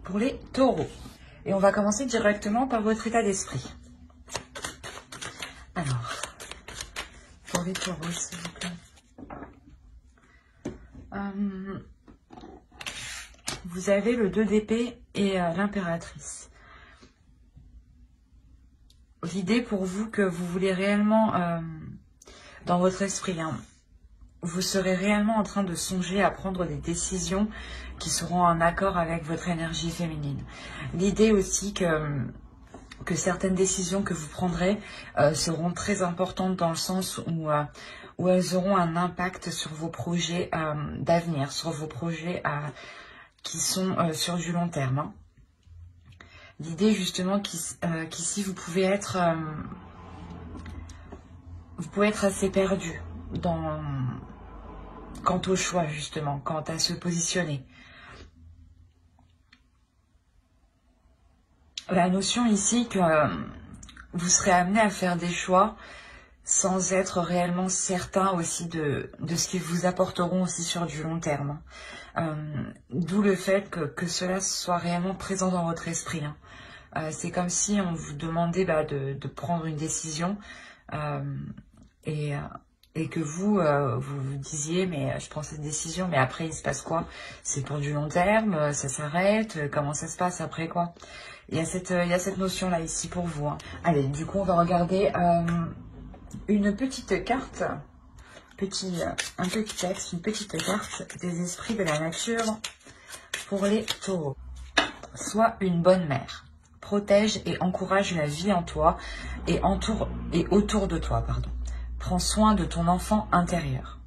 pour les taureaux. Et on va commencer directement par votre état d'esprit. Alors, pour les taureaux, s'il vous plaît. Vous avez le 2 d'épée et l'impératrice. L'idée pour vous que vous voulez réellement, dans votre esprit, hein, vous serez réellement en train de songer à prendre des décisions qui seront en accord avec votre énergie féminine. L'idée aussi que certaines décisions que vous prendrez seront très importantes dans le sens où elles auront un impact sur vos projets d'avenir, sur vos projets qui sont sur du long terme. Hein. L'idée justement qu'ici vous pouvez être assez perdu quant au choix justement, quant à se positionner. La notion ici que vous serez amené à faire des choix sans être réellement certain aussi de ce qu'ils vous apporteront aussi sur du long terme. D'où le fait que cela soit réellement présent dans votre esprit. Hein. C'est comme si on vous demandait de prendre une décision et que vous vous disiez mais je prends cette décision mais après il se passe quoi? C'est pour du long terme, ça s'arrête, comment ça se passe après quoi? Il y a cette notion là ici pour vous. Hein. Allez, du coup on va regarder une petite carte, un petit texte, une petite carte des esprits de la nature pour les taureaux. Sois une bonne mère. Protège et encourage la vie en toi et autour de toi, pardon. Prends soin de ton enfant intérieur.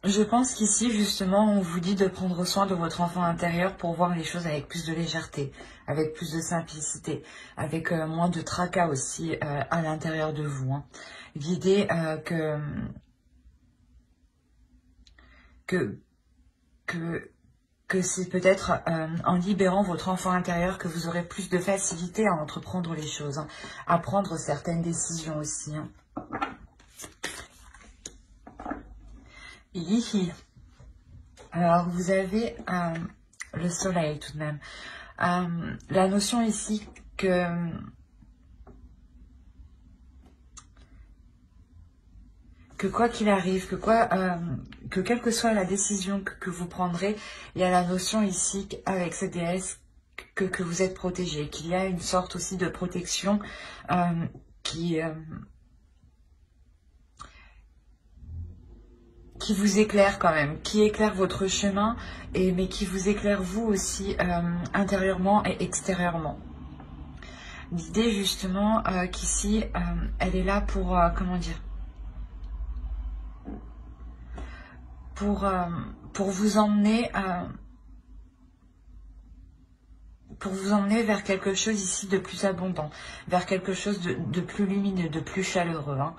Je pense qu'ici, justement, on vous dit de prendre soin de votre enfant intérieur pour voir les choses avec plus de légèreté, avec plus de simplicité, avec moins de tracas aussi à l'intérieur de vous. Hein. L'idée que c'est peut-être en libérant votre enfant intérieur que vous aurez plus de facilité à entreprendre les choses, hein, à prendre certaines décisions aussi. Hein. Ici, alors vous avez le soleil tout de même. La notion ici que quoi qu'il arrive, que quelle que soit la décision que vous prendrez, il y a la notion ici avec cette déesse que vous êtes protégé, qu'il y a une sorte aussi de protection qui vous éclaire quand même, qui éclaire votre chemin, mais qui vous éclaire vous aussi intérieurement et extérieurement. L'idée justement qu'ici, elle est là pour, comment dire, pour vous emmener vers quelque chose ici de plus abondant, vers quelque chose de plus lumineux, de plus chaleureux. Hein.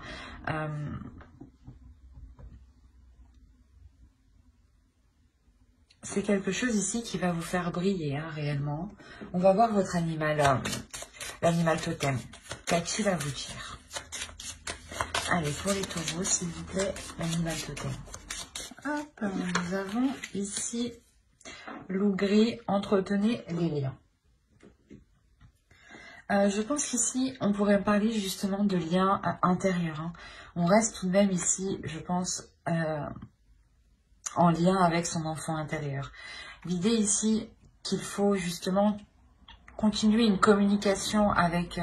C'est quelque chose ici qui va vous faire briller, hein, réellement. On va voir votre animal, l'animal totem. Qu'a-t-il à vous dire? Allez, pour les taureaux, s'il vous plaît, l'animal totem. Hop, nous avons ici loup gris, entretenez les liens. Je pense qu'ici, on pourrait parler justement de liens intérieurs. Hein. On reste tout de même ici, je pense, en lien avec son enfant intérieur. L'idée ici qu'il faut justement continuer une communication avec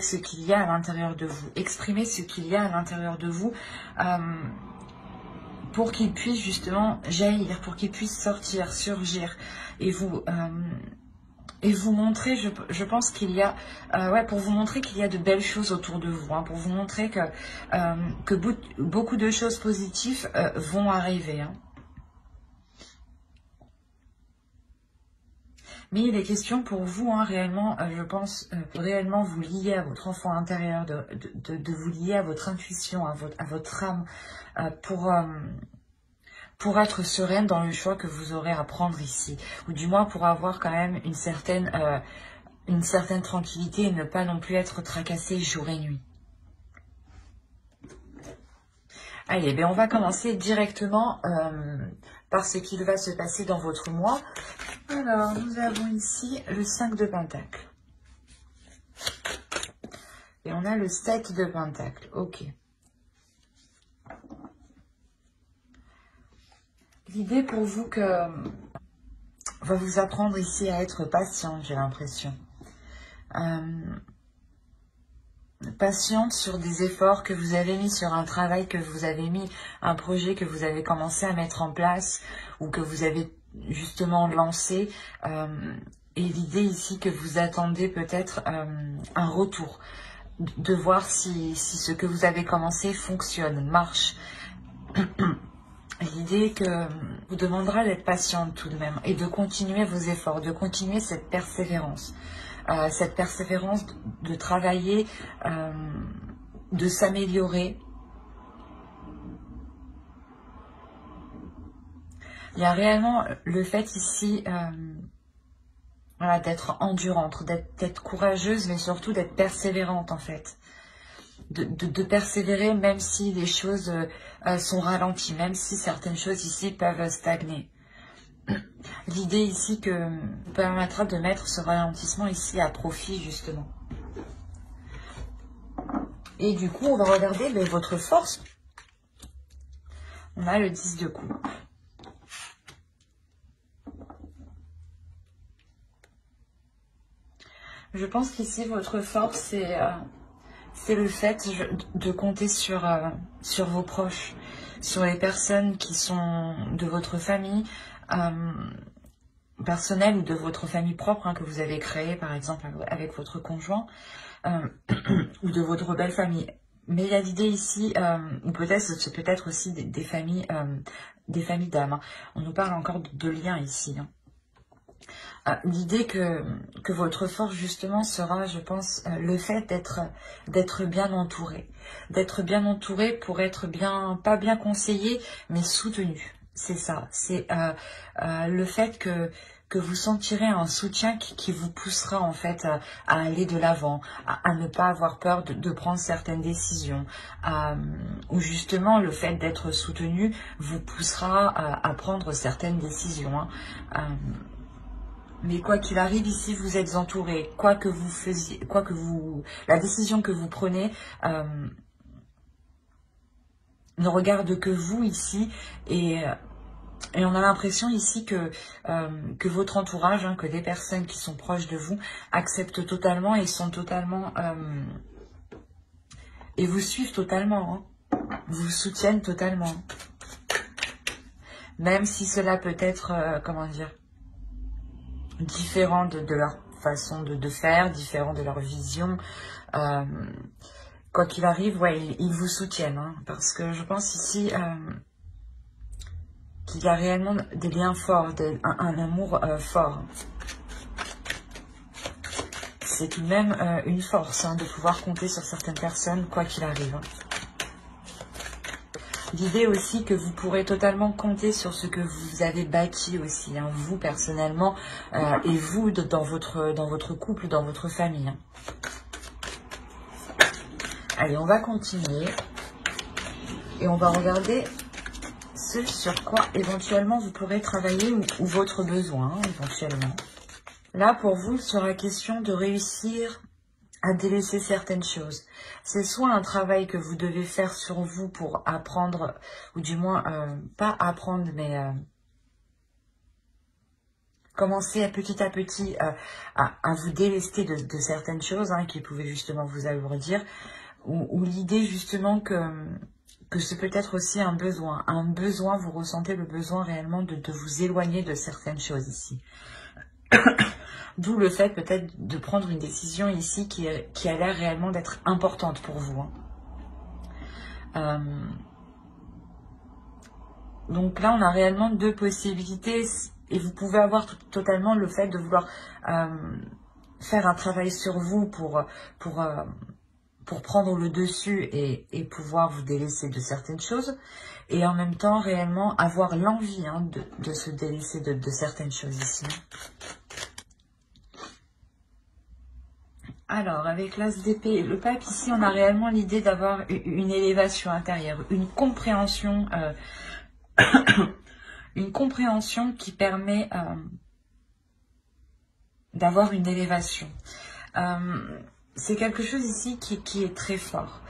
ce qu'il y a à l'intérieur de vous. Exprimer ce qu'il y a à l'intérieur de vous pour qu'il puisse justement jaillir, pour qu'il puisse sortir, surgir et vous montrer, je pense qu'il y a, pour vous montrer qu'il y a de belles choses autour de vous, hein, pour vous montrer que beaucoup de choses positives vont arriver. Hein. Mais il est question pour vous, hein, réellement, je pense, réellement vous lier à votre enfant intérieur, de vous lier à votre intuition, à votre âme, pour être sereine dans le choix que vous aurez à prendre ici. Ou du moins pour avoir quand même une certaine tranquillité et ne pas non plus être tracassé jour et nuit. Allez, ben on va commencer directement par ce qu'il va se passer dans votre mois. Alors, nous avons ici le 5 de Pentacle. Et on a le 7 de Pentacle. Ok. L'idée pour vous que va vous apprendre ici à être patiente, j'ai l'impression. Patiente sur des efforts que vous avez mis, sur un travail que vous avez mis, un projet que vous avez commencé à mettre en place ou que vous avez justement lancé. Et l'idée ici que vous attendez peut-être un retour, de voir si ce que vous avez commencé fonctionne, marche. L'idée que vous demandera d'être patiente tout de même et de continuer vos efforts, de continuer cette persévérance. Cette persévérance de travailler, de s'améliorer. Il y a réellement le fait ici voilà, d'être endurante, d'être courageuse, mais surtout d'être persévérante en fait. De persévérer même si les choses sont ralenties, même si certaines choses ici peuvent stagner. L'idée ici que vous permettra de mettre ce ralentissement ici à profit justement. Et du coup, on va regarder votre force. On a le 10 de coupe. Je pense qu'ici, votre force, c'est le fait de compter sur vos proches, sur les personnes qui sont de votre famille personnelle ou de votre famille propre que vous avez créée, par exemple, avec votre conjoint ou de votre belle famille. Mais il y a l'idée ici, ou peut-être c'est peut-être aussi des familles d'âmes. On nous parle encore de liens ici. L'idée que votre force justement sera, je pense, le fait d'être bien entouré. D'être bien entouré pour être bien, pas bien conseillé, mais soutenu. C'est ça. C'est le fait que vous sentirez un soutien qui vous poussera en fait à aller de l'avant, à ne pas avoir peur de prendre certaines décisions, ou justement le fait d'être soutenu vous poussera à prendre certaines décisions. Mais quoi qu'il arrive ici, vous êtes entouré. Quoi que vous faisiez, la décision que vous prenez ne regarde que vous ici et on a l'impression ici que votre entourage, que des personnes qui sont proches de vous, acceptent totalement et sont totalement... et vous suivent totalement, vous soutiennent totalement. Même si cela peut être, comment dire, différent de leur façon de faire, différent de leur vision. Quoi qu'il arrive, ouais, ils vous soutiennent. Parce que je pense ici... qu'il y a réellement des liens forts, un amour fort. C'est tout de même une force de pouvoir compter sur certaines personnes, quoi qu'il arrive. L'idée aussi que vous pourrez totalement compter sur ce que vous avez bâti aussi, vous personnellement, et vous dans votre couple, dans votre famille. Allez, on va continuer. Et on va regarder ce sur quoi éventuellement vous pourrez travailler ou votre besoin éventuellement. Là pour vous il sera question de réussir à délaisser certaines choses. C'est soit un travail que vous devez faire sur vous pour apprendre, ou du moins pas apprendre mais commencer petit à petit à vous délester de certaines choses qui pouvaient justement vous alourdir, ou l'idée justement que c'est peut-être aussi un besoin. Vous ressentez le besoin réellement de vous éloigner de certaines choses ici. D'où le fait peut-être de prendre une décision ici qui a l'air réellement d'être importante pour vous. Donc là, on a réellement deux possibilités et vous pouvez avoir totalement le fait de vouloir faire un travail sur vous pour prendre le dessus et pouvoir vous délaisser de certaines choses, et en même temps réellement avoir l'envie de se délaisser de certaines choses ici. Alors, avec l'as d'épée, le pape, ici, on a réellement l'idée d'avoir une élévation intérieure, une compréhension qui permet d'avoir une élévation. C'est quelque chose ici qui est très fort.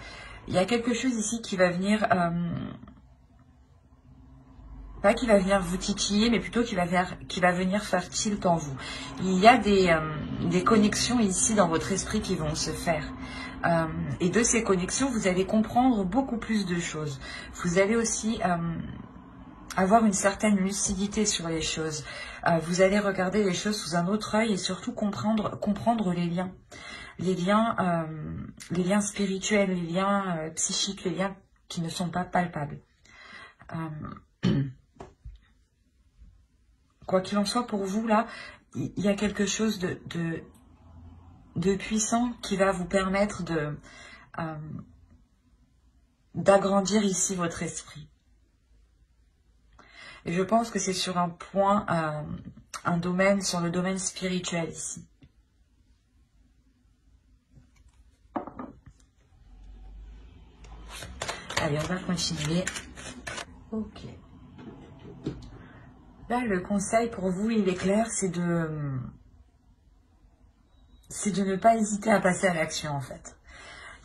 Il y a quelque chose ici qui va venir, pas qui va venir vous titiller, mais plutôt qui va venir faire tilt en vous. Il y a des connexions ici dans votre esprit qui vont se faire. Et de ces connexions, vous allez comprendre beaucoup plus de choses. Vous allez aussi avoir une certaine lucidité sur les choses. Vous allez regarder les choses sous un autre œil et surtout comprendre les liens. Les liens spirituels, les liens psychiques, les liens qui ne sont pas palpables. Quoi qu'il en soit, pour vous, là, il y a quelque chose de puissant qui va vous permettre d'agrandir ici votre esprit. Et je pense que c'est sur un point, sur le domaine spirituel ici. Allez, on va continuer. Ok. Là, le conseil pour vous, il est clair, c'est de ne pas hésiter à passer à l'action, en fait.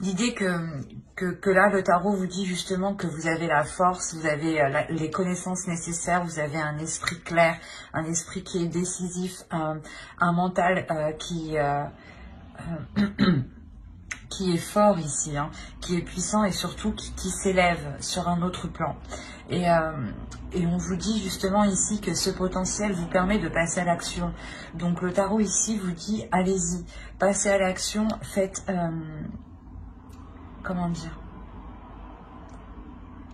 L'idée que là, le tarot vous dit justement que vous avez la force, vous avez les connaissances nécessaires, vous avez un esprit clair, un esprit qui est décisif, un mental qui est fort ici, hein, qui est puissant et surtout qui s'élève sur un autre plan. Et on vous dit justement ici que ce potentiel vous permet de passer à l'action. Donc le tarot ici vous dit, allez-y, passez à l'action, faites... comment dire,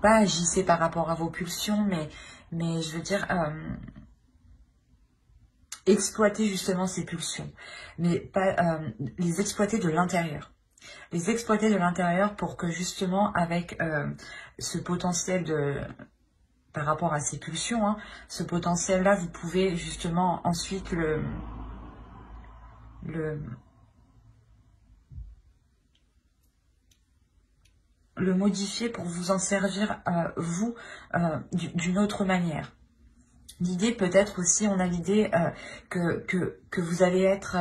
pas agissez par rapport à vos pulsions, mais je veux dire, exploitez justement ces pulsions, mais pas les exploiter de l'intérieur. Les exploiter de l'intérieur pour que justement, avec ce potentiel par rapport à ces pulsions, hein, ce potentiel-là, vous pouvez justement ensuite le modifier pour vous en servir, vous, d'une autre manière. L'idée peut-être aussi, on a l'idée que vous allez être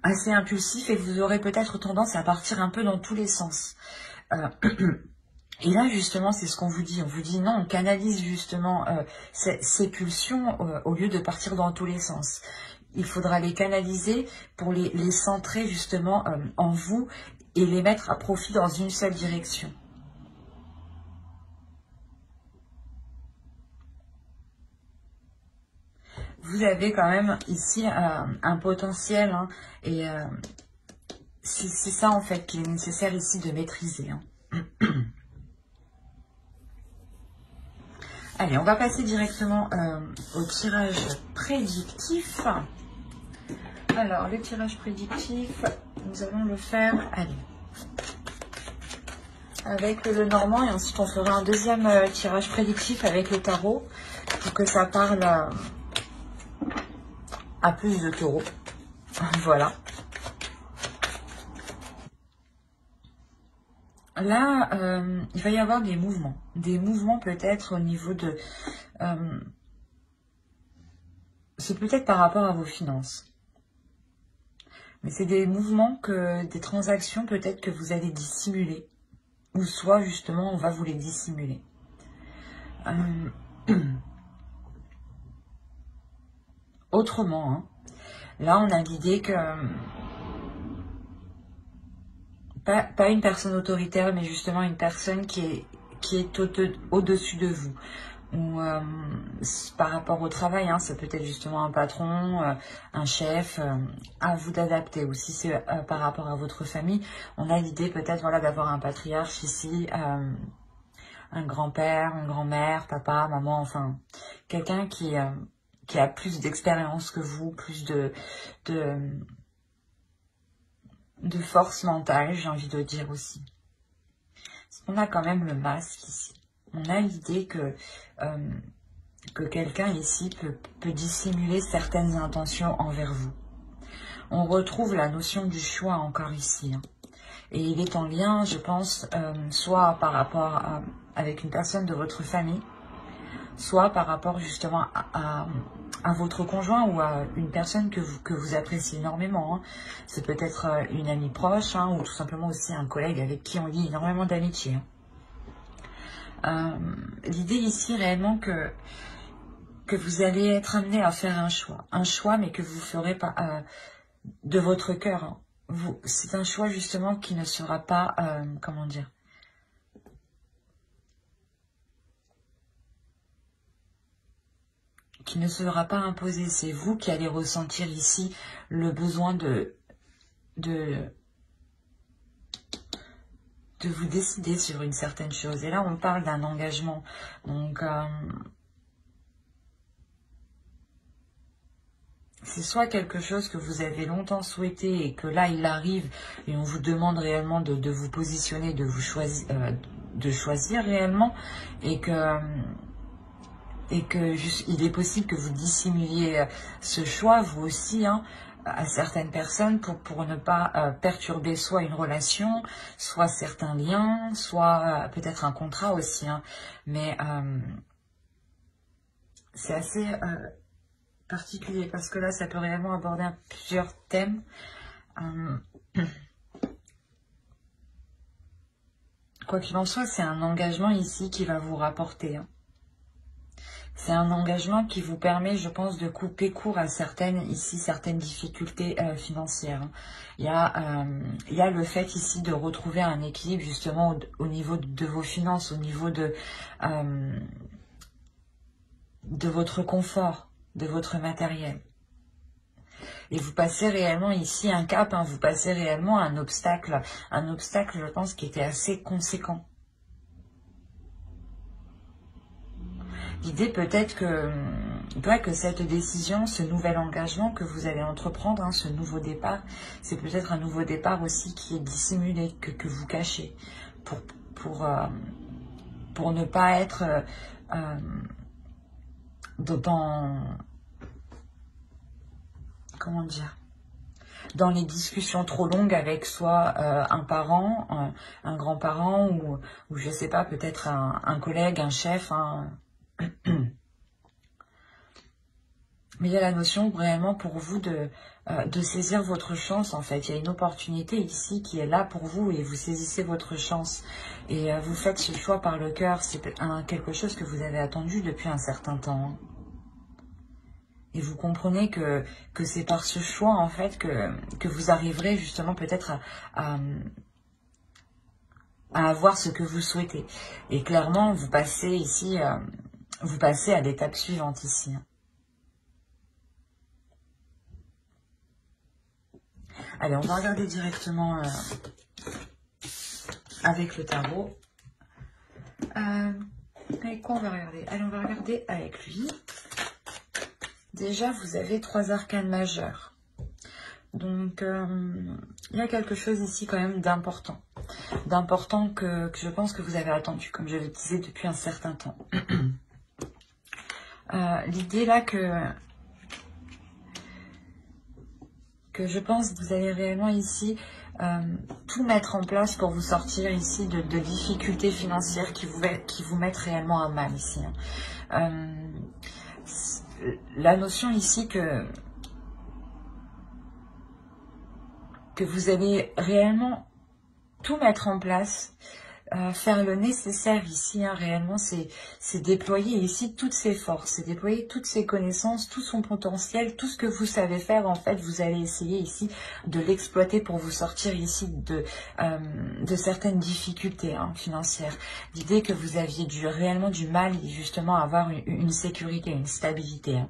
assez impulsif et que vous aurez peut-être tendance à partir un peu dans tous les sens. Et là, justement, c'est ce qu'on vous dit. On vous dit non, on canalise justement ces pulsions au lieu de partir dans tous les sens. Il faudra les canaliser pour les centrer justement en vous et les mettre à profit dans une seule direction. Vous avez quand même ici un potentiel, hein, et c'est ça en fait qu'il est nécessaire ici de maîtriser. Hein. Allez, on va passer directement au tirage prédictif. Alors, le tirage prédictif, nous allons le faire, allez, avec le normand, et ensuite on fera un deuxième tirage prédictif avec le tarot, pour que ça parle à plus de taureaux. Voilà. Là, il va y avoir des mouvements peut-être au niveau de... c'est peut-être par rapport à vos finances. Mais c'est des mouvements, des transactions peut-être que vous allez dissimuler. Ou soit justement on va vous les dissimuler. Autrement, hein, là on a l'idée que... Pas une personne autoritaire, mais justement une personne qui est au-dessus de vous. Ou par rapport au travail, hein, ça peut être justement un patron, un chef, à vous d'adapter. Ou si c'est par rapport à votre famille, on a l'idée peut-être voilà, d'avoir un patriarche ici, un grand-père, une grand-mère, papa, maman, enfin, quelqu'un qui a plus d'expérience que vous, plus de force mentale, j'ai envie de dire aussi. Parce qu'on a quand même le masque ici. On a l'idée que quelqu'un ici peut dissimuler certaines intentions envers vous. on retrouve la notion du choix encore ici. Hein. Et il est en lien, je pense, soit par rapport avec une personne de votre famille, soit par rapport justement à votre conjoint ou à une personne que vous appréciez énormément. Hein. C'est peut-être une amie proche hein, ou tout simplement aussi un collègue avec qui on lie énormément d'amitié. Hein. L'idée ici réellement que vous allez être amené à faire un choix mais que vous ferez pas de votre cœur. Hein. C'est un choix justement qui ne sera pas, comment dire, qui ne sera pas imposé. C'est vous qui allez ressentir ici le besoin de vous décider sur une certaine chose. Et là, on parle d'un engagement. Donc, c'est soit quelque chose que vous avez longtemps souhaité et que là, il arrive et on vous demande réellement de vous positionner, de choisir réellement et que il est possible que vous dissimuliez ce choix, vous aussi, hein, à certaines personnes pour ne pas perturber soit une relation, soit certains liens, soit peut-être un contrat aussi. Hein. Mais c'est assez particulier parce que là, ça peut réellement aborder plusieurs thèmes. Quoi qu'il en soit, c'est un engagement ici qui va vous rapporter. Hein. C'est un engagement qui vous permet, je pense, de couper court à certaines difficultés financières. Hein. Il y a le fait ici de retrouver un équilibre justement au niveau de vos finances, au niveau de votre confort, de votre matériel. Et vous passez réellement ici un cap, hein, vous passez réellement un obstacle, je pense, qui était assez conséquent. L'idée peut-être que cette décision, ce nouvel engagement que vous allez entreprendre, hein, ce nouveau départ, c'est peut-être un nouveau départ aussi qui est dissimulé, que vous cachez, pour ne pas être comment dire, dans les discussions trop longues avec soit un parent, un grand-parent ou je sais pas, peut-être un collègue, un chef, mais il y a la notion réellement pour vous de saisir votre chance en fait. Il y a une opportunité ici qui est là pour vous et vous saisissez votre chance. Et vous faites ce choix par le cœur. C'est quelque chose que vous avez attendu depuis un certain temps. Et vous comprenez que c'est par ce choix en fait que vous arriverez justement peut-être à avoir ce que vous souhaitez. Et clairement, vous passez ici, vous passez à l'étape suivante ici. Allez, on va regarder directement avec le tarot. Avec quoi on va regarder? Allez, on va regarder avec lui. Déjà, vous avez 3 arcanes majeures. Donc, il y a quelque chose ici quand même d'important. D'important que je pense que vous avez attendu, comme je le disais, depuis un certain temps. L'idée là que je pense que vous allez réellement ici tout mettre en place pour vous sortir ici de difficultés financières qui vous mettent réellement à mal ici. La notion ici que vous allez réellement tout mettre en place, faire le nécessaire ici, hein, réellement, c'est déployer ici toutes ses forces, c'est déployer toutes ses connaissances, tout son potentiel, tout ce que vous savez faire, en fait, vous allez essayer ici de l'exploiter pour vous sortir ici de certaines difficultés hein, financières. L'idée que vous aviez réellement du mal, justement, à avoir une sécurité, une stabilité.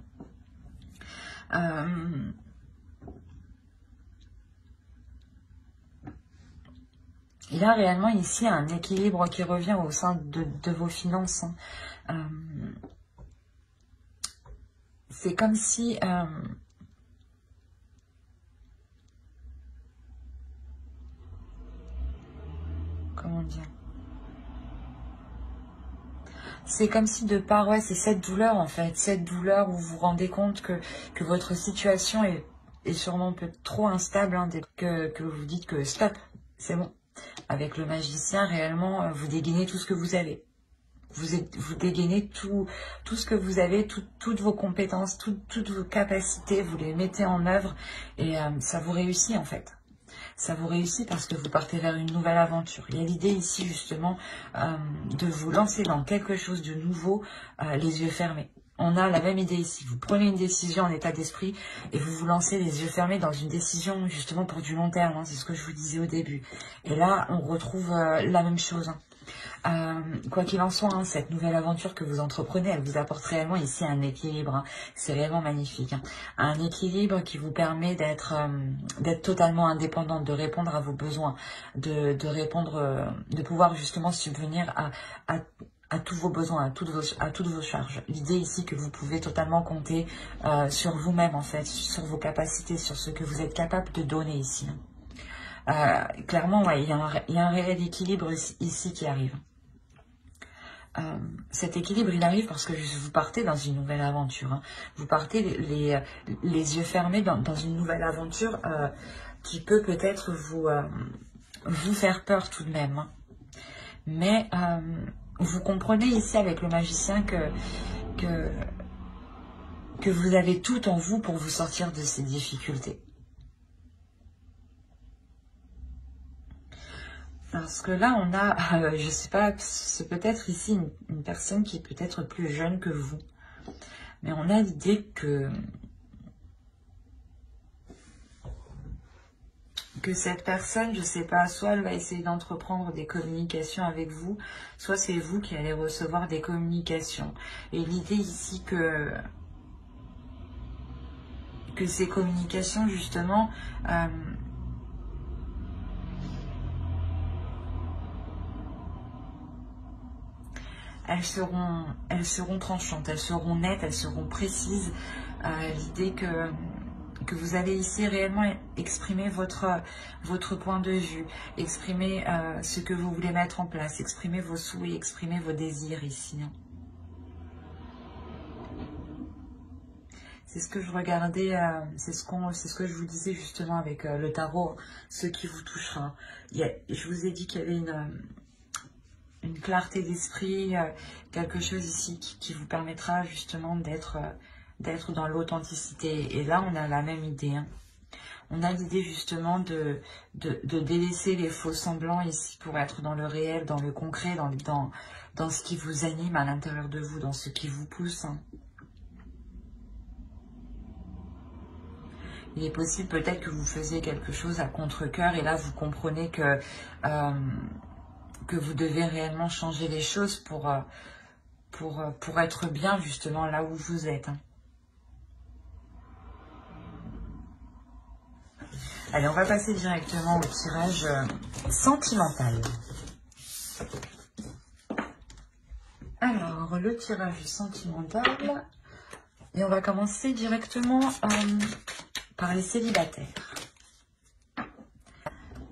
Hein. Il y a réellement ici un équilibre qui revient au sein de vos finances. Hein. C'est comme si... comment dire? C'est comme si de part, ouais, c'est cette douleur en fait. Cette douleur où vous vous rendez compte que votre situation est est sûrement peut-être trop instable, hein, dès que vous dites que stop, c'est bon. Avec le magicien, réellement, vous dégainez tout ce que vous avez. Vous dégainez tout ce que vous avez, toutes vos compétences, toutes vos capacités, vous les mettez en œuvre et ça vous réussit en fait. Ça vous réussit parce que vous partez vers une nouvelle aventure. Il y a l'idée ici justement de vous lancer dans quelque chose de nouveau, les yeux fermés. On a la même idée ici. Vous prenez une décision en état d'esprit et vous vous lancez les yeux fermés dans une décision justement pour du long terme. Hein, c'est ce que je vous disais au début. Et là, on retrouve la même chose. Hein. Quoi qu'il en soit, hein, cette nouvelle aventure que vous entreprenez, elle vous apporte réellement ici un équilibre. Hein. C'est réellement magnifique. Hein. Un équilibre qui vous permet d'être totalement indépendante, de répondre à vos besoins, de pouvoir justement subvenir à tous vos besoins, à toutes vos charges. L'idée ici que vous pouvez totalement compter sur vous-même en fait, sur vos capacités, sur ce que vous êtes capable de donner ici. Clairement, ouais, il y a un réel équilibre ici qui arrive. Cet équilibre, il arrive parce que vous partez dans une nouvelle aventure. Hein. Vous partez les yeux fermés dans une nouvelle aventure qui peut peut-être vous faire peur tout de même. Hein. Mais vous comprenez ici avec le magicien que vous avez tout en vous pour vous sortir de ces difficultés. Parce que là, on a, je sais pas, c'est peut-être ici une personne qui est peut-être plus jeune que vous. Mais on a l'idée que cette personne, je sais pas, soit elle va essayer d'entreprendre des communications avec vous, soit c'est vous qui allez recevoir des communications. Et l'idée ici que ces communications, justement, elles seront tranchantes, elles seront nettes, elles seront précises. L'idée que vous allez ici réellement exprimer votre point de vue, exprimer ce que vous voulez mettre en place, exprimer vos souhaits, exprimer vos désirs ici. C'est ce que je regardais, c'est ce que je vous disais justement avec le tarot, ce qui vous touchera. Je vous ai dit qu'il y avait une clarté d'esprit, quelque chose ici qui vous permettra justement d'être dans l'authenticité. Et là, on a la même idée. Hein. On a l'idée justement de délaisser les faux semblants ici pour être dans le réel, dans le concret, dans ce qui vous anime à l'intérieur de vous, dans ce qui vous pousse. Hein. Il est possible peut-être que vous faisiez quelque chose à contre-cœur et là, vous comprenez que vous devez réellement changer les choses pour être bien justement là où vous êtes. Hein. Allez, on va passer directement au tirage sentimental. Alors, le tirage sentimental. Et on va commencer directement par les célibataires.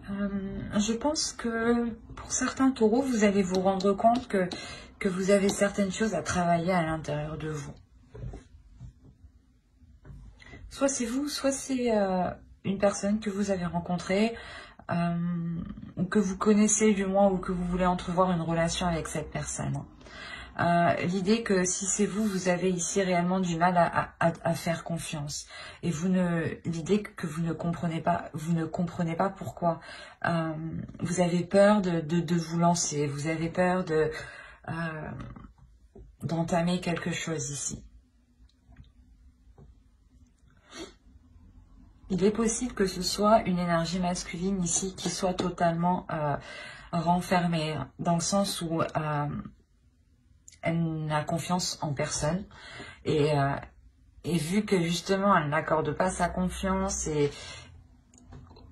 Je pense que pour certains taureaux, vous allez vous rendre compte que vous avez certaines choses à travailler à l'intérieur de vous. Soit c'est vous, soit c'est une personne que vous avez rencontrée, ou que vous connaissez du moins, ou que vous voulez entrevoir une relation avec cette personne. L'idée que si c'est vous, vous avez ici réellement du mal à faire confiance. Et l'idée que vous ne comprenez pas pourquoi. Vous avez peur de vous lancer, vous avez peur d'entamer quelque chose ici. Il est possible que ce soit une énergie masculine ici qui soit totalement renfermée, dans le sens où elle n'a confiance en personne. Et vu que justement elle n'accorde pas sa confiance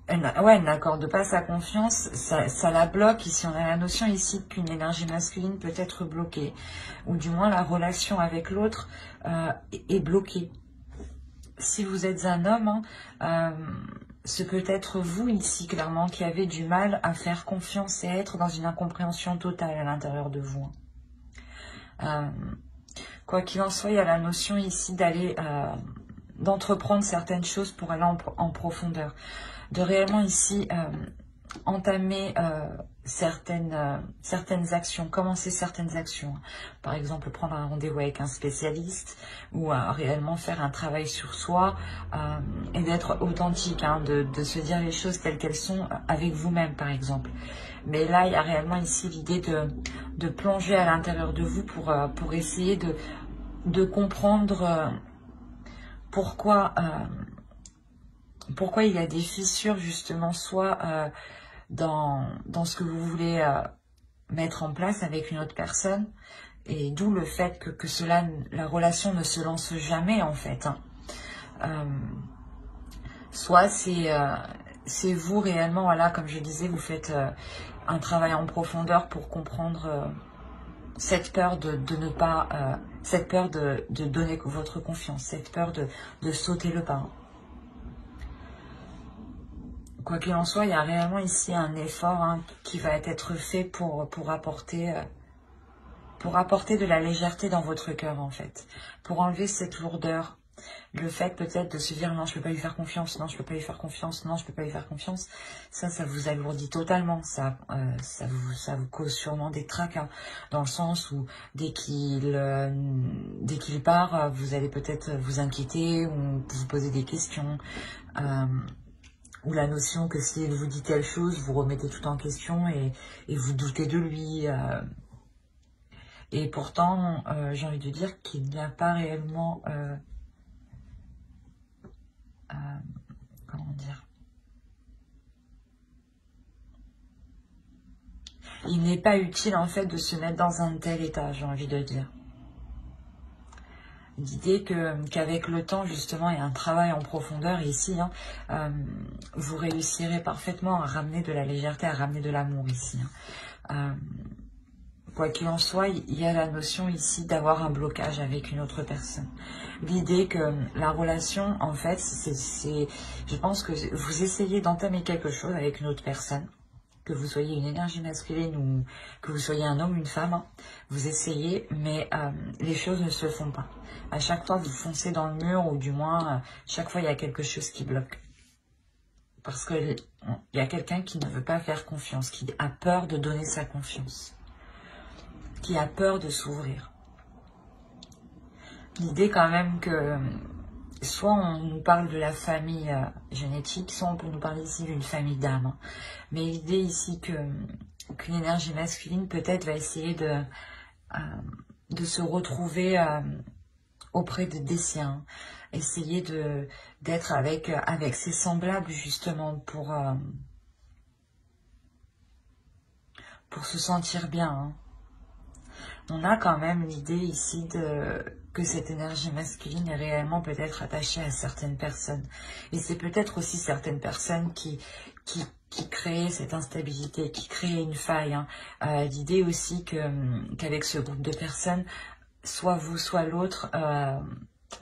elle n'accorde pas sa confiance, ça la bloque. Ici, on a la notion ici qu'une énergie masculine peut être bloquée. Ou du moins, la relation avec l'autre est bloquée. Si vous êtes un homme, ce peut être vous ici, clairement, qui avez du mal à faire confiance et à être dans une incompréhension totale à l'intérieur de vous. Quoi qu'il en soit, il y a la notion ici d'aller d'entreprendre certaines choses pour aller en profondeur. De réellement ici entamer certaines actions, commencer certaines actions. Par exemple, prendre un rendez-vous avec un spécialiste ou réellement faire un travail sur soi et d'être authentique, hein, de se dire les choses telles qu'elles sont avec vous-même, par exemple. Mais là, il y a réellement ici l'idée de plonger à l'intérieur de vous pour essayer de comprendre pourquoi il y a des fissures, justement, soit dans ce que vous voulez mettre en place avec une autre personne, et d'où le fait que la relation ne se lance jamais, en fait. Hein. Soit c'est vous réellement, voilà, comme je disais, vous faites un travail en profondeur pour comprendre cette peur de ne pas, cette peur de donner votre confiance, cette peur de sauter le pas. Hein. Quoi qu'il en soit, il y a réellement ici un effort, hein, qui va être fait pour apporter de la légèreté dans votre cœur, en fait. Pour enlever cette lourdeur. Le fait peut-être de se dire non, je peux pas lui faire confiance, non, je peux pas lui faire confiance, non, je peux pas lui faire confiance. Ça vous alourdit totalement. Ça vous cause sûrement des tracas, dans le sens où dès qu'il part, vous allez peut-être vous inquiéter ou vous poser des questions. Ou la notion que s'il vous dit telle chose, vous remettez tout en question et vous doutez de lui. Et pourtant, j'ai envie de dire qu'il n'y a pas réellement... comment dire? Il n'est pas utile, en fait, de se mettre dans un tel état, j'ai envie de dire. L'idée qu'avec le temps, justement, et un travail en profondeur ici, hein, vous réussirez parfaitement à ramener de la légèreté, à ramener de l'amour ici. Hein. Quoi qu'il en soit, il y a la notion ici d'avoir un blocage avec une autre personne. L'idée que la relation, en fait, je pense que vous essayez d'entamer quelque chose avec une autre personne, que vous soyez une énergie masculine ou que vous soyez un homme ou une femme, hein, vous essayez, mais les choses ne se font pas. À chaque fois, vous foncez dans le mur, ou du moins, chaque fois, il y a quelque chose qui bloque. Parce qu'il y a quelqu'un qui ne veut pas faire confiance, qui a peur de donner sa confiance, qui a peur de s'ouvrir. L'idée quand même que soit on nous parle de la famille génétique, soit on peut nous parler ici d'une famille d'âme. Hein. Mais l'idée ici qu'une énergie masculine peut-être va essayer de se retrouver auprès des siens, essayer d'être avec ses semblables justement pour se sentir bien. Hein. On a quand même l'idée ici que cette énergie masculine est réellement peut-être attachée à certaines personnes. Et c'est peut-être aussi certaines personnes qui créent cette instabilité, qui créent une faille. Hein. L'idée aussi qu'avec ce groupe de personnes, soit vous, soit l'autre,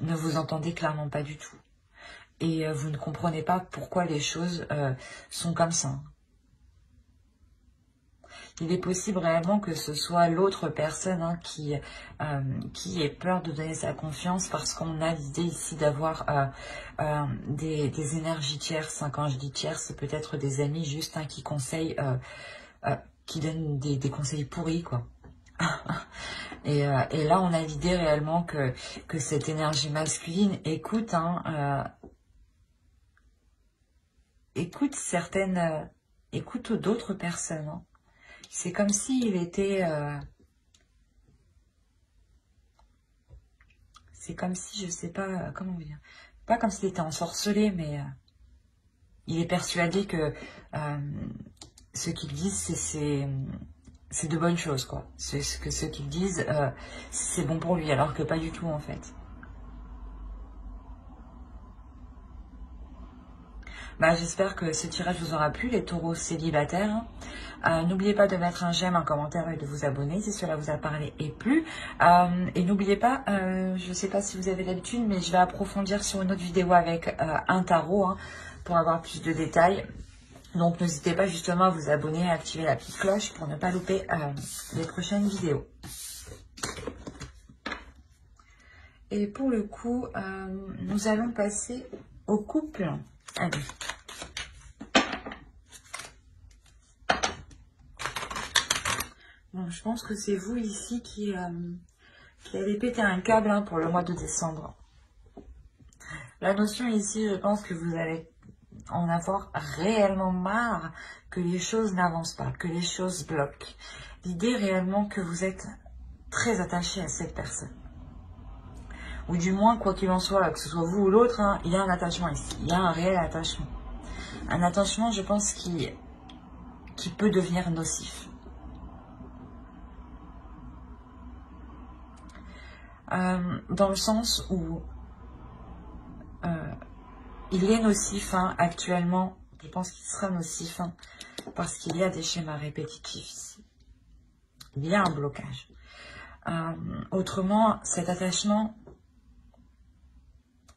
ne vous entendez clairement pas du tout. Et vous ne comprenez pas pourquoi les choses sont comme ça. Il est possible réellement que ce soit l'autre personne, hein, qui ait peur de donner sa confiance, parce qu'on a l'idée ici d'avoir des énergies tierces. Hein. Quand je dis tierces, c'est peut-être des amis juste, hein, qui conseillent, qui donnent des conseils pourris, quoi. et là, on a l'idée réellement que cette énergie masculine écoute, hein, écoute d'autres personnes. Hein. C'est comme s'il était... c'est comme si, je sais pas, comment dire... Pas comme s'il était ensorcelé, mais il est persuadé que ce qu'ils disent, c'est de bonnes choses, quoi. Que ce qu'ils disent, c'est bon pour lui, alors que pas du tout, en fait. J'espère que ce tirage vous aura plu, les taureaux célibataires. N'oubliez pas de mettre un j'aime, un commentaire et de vous abonner si cela vous a parlé et plu. Et n'oubliez pas, je ne sais pas si vous avez l'habitude, mais je vais approfondir sur une autre vidéo avec un tarot, hein, pour avoir plus de détails. Donc n'hésitez pas justement à vous abonner et à activer la petite cloche pour ne pas louper les prochaines vidéos. Et pour le coup, nous allons passer au couple. Allez. Bon, je pense que c'est vous ici qui allez péter un câble hein, pour le mois de décembre. La notion ici, je pense que vous allez en avoir réellement marre que les choses n'avancent pas, que les choses bloquent. L'idée réellement que vous êtes très attaché à cette personne. Ou du moins, quoi qu'il en soit, là, que ce soit vous ou l'autre, hein, il y a un attachement ici. Il y a un réel attachement. Un attachement, je pense, qui peut devenir nocif. Dans le sens où il est nocif hein, actuellement. Je pense qu'il sera nocif hein, parce qu'il y a des schémas répétitifs ici. Il y a un blocage. Autrement, cet attachement,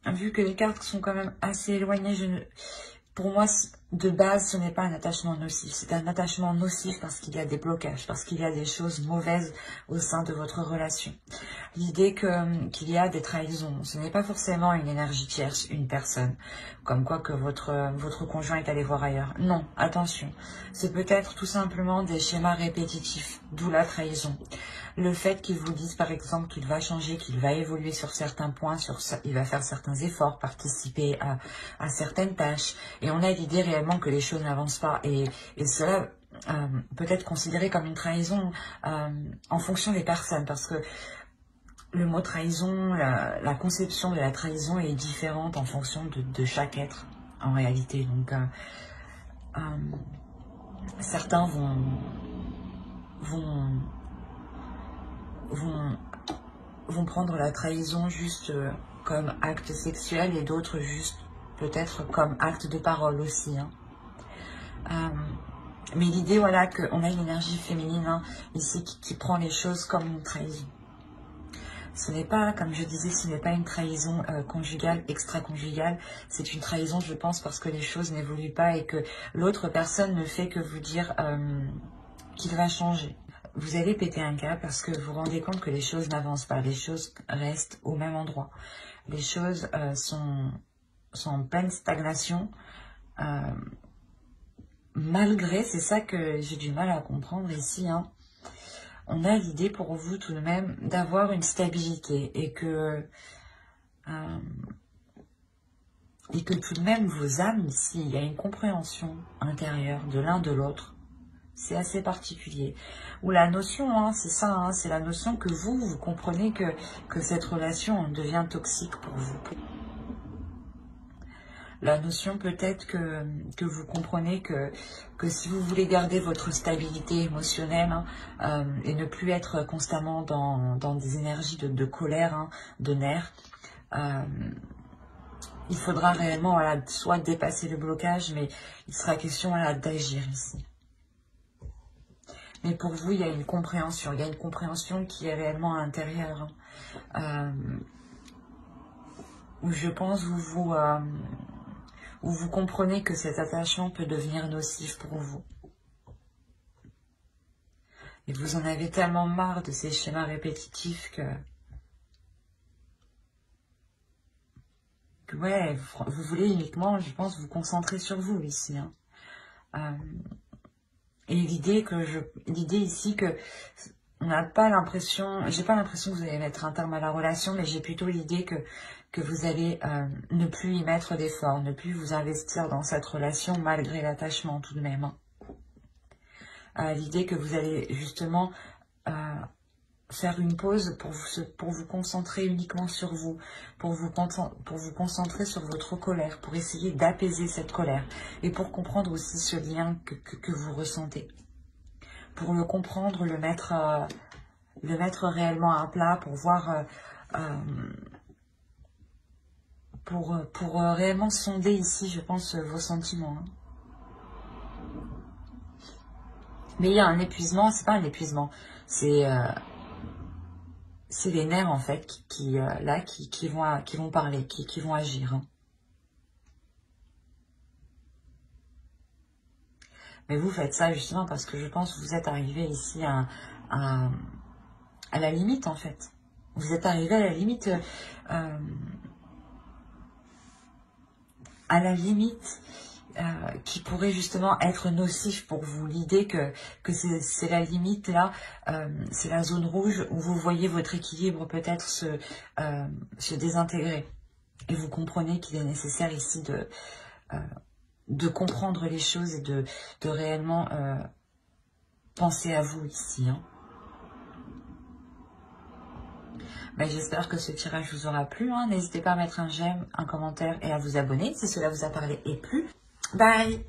vu que les cartes sont quand même assez éloignées, pour moi, de base, ce n'est pas un attachement nocif. C'est un attachement nocif parce qu'il y a des blocages, parce qu'il y a des choses mauvaises au sein de votre relation. L'idée qu'il y a des trahisons, ce n'est pas forcément une énergie tierce, une personne, comme quoi que votre conjoint est allé voir ailleurs. Non, attention, c'est peut-être tout simplement des schémas répétitifs, d'où la trahison. Le fait qu'ils vous disent par exemple qu'il va changer, qu'il va évoluer sur certains points, il va faire certains efforts, participer à certaines tâches. Et on a l'idée réellement que les choses n'avancent pas. Et cela peut être considéré comme une trahison en fonction des personnes. Parce que le mot trahison, la conception de la trahison est différente en fonction de chaque être en réalité. Donc certains vont prendre la trahison juste comme acte sexuel et d'autres juste peut-être comme acte de parole aussi. Hein. Mais l'idée, voilà, qu'on a une énergie féminine hein, ici qui prend les choses comme une trahison. Ce n'est pas, comme je disais, ce n'est pas une trahison conjugale, extra-conjugale. C'est une trahison, je pense, parce que les choses n'évoluent pas et que l'autre personne ne fait que vous dire qu'il va changer. Vous allez péter un câble parce que vous vous rendez compte que les choses n'avancent pas, les choses restent au même endroit. Les choses sont en pleine stagnation, malgré, c'est ça que j'ai du mal à comprendre ici, hein, on a l'idée pour vous tout de même d'avoir une stabilité et que tout de même vos âmes ici, il y a une compréhension intérieure de l'un de l'autre. C'est assez particulier. Ou la notion, hein, c'est ça, hein, c'est la notion que vous comprenez que cette relation devient toxique pour vous. La notion peut-être que vous comprenez que si vous voulez garder votre stabilité émotionnelle hein, et ne plus être constamment dans des énergies de colère, hein, de nerfs, il faudra réellement voilà, soit dépasser le blocage, mais il sera question voilà, d'agir ici. Mais pour vous, il y a une compréhension. Il y a une compréhension qui est réellement intérieure. Hein, où je pense où vous comprenez que cet attachement peut devenir nocif pour vous. Et vous en avez tellement marre de ces schémas répétitifs que ouais, vous voulez uniquement, je pense, vous concentrer sur vous ici. Hein. Et l'idée ici que on n'a pas l'impression, j'ai pas l'impression que vous allez mettre un terme à la relation, mais j'ai plutôt l'idée que vous allez ne plus y mettre d'efforts, ne plus vous investir dans cette relation malgré l'attachement tout de même. L'idée que vous allez justement faire une pause pour vous concentrer uniquement sur vous, pour vous concentrer sur votre colère, pour essayer d'apaiser cette colère et pour comprendre aussi ce lien que vous ressentez. Pour le comprendre, le mettre réellement à plat, pour voir, pour réellement sonder ici, je pense, vos sentiments. Hein. Mais il y a un épuisement, c'est pas un épuisement, c'est les nerfs en fait qui vont parler, qui vont agir. Hein. Mais vous faites ça justement parce que je pense que vous êtes arrivé ici à la limite en fait. Vous êtes arrivé à la limite qui pourrait justement être nocif pour vous. L'idée que c'est la limite là, c'est la zone rouge où vous voyez votre équilibre peut-être se désintégrer. Et vous comprenez qu'il est nécessaire ici de comprendre les choses et de réellement penser à vous ici. Hein. Ben, j'espère que ce tirage vous aura plu. Hein. N'hésitez pas à mettre un j'aime, un commentaire et à vous abonner si cela vous a parlé et plu. Bye!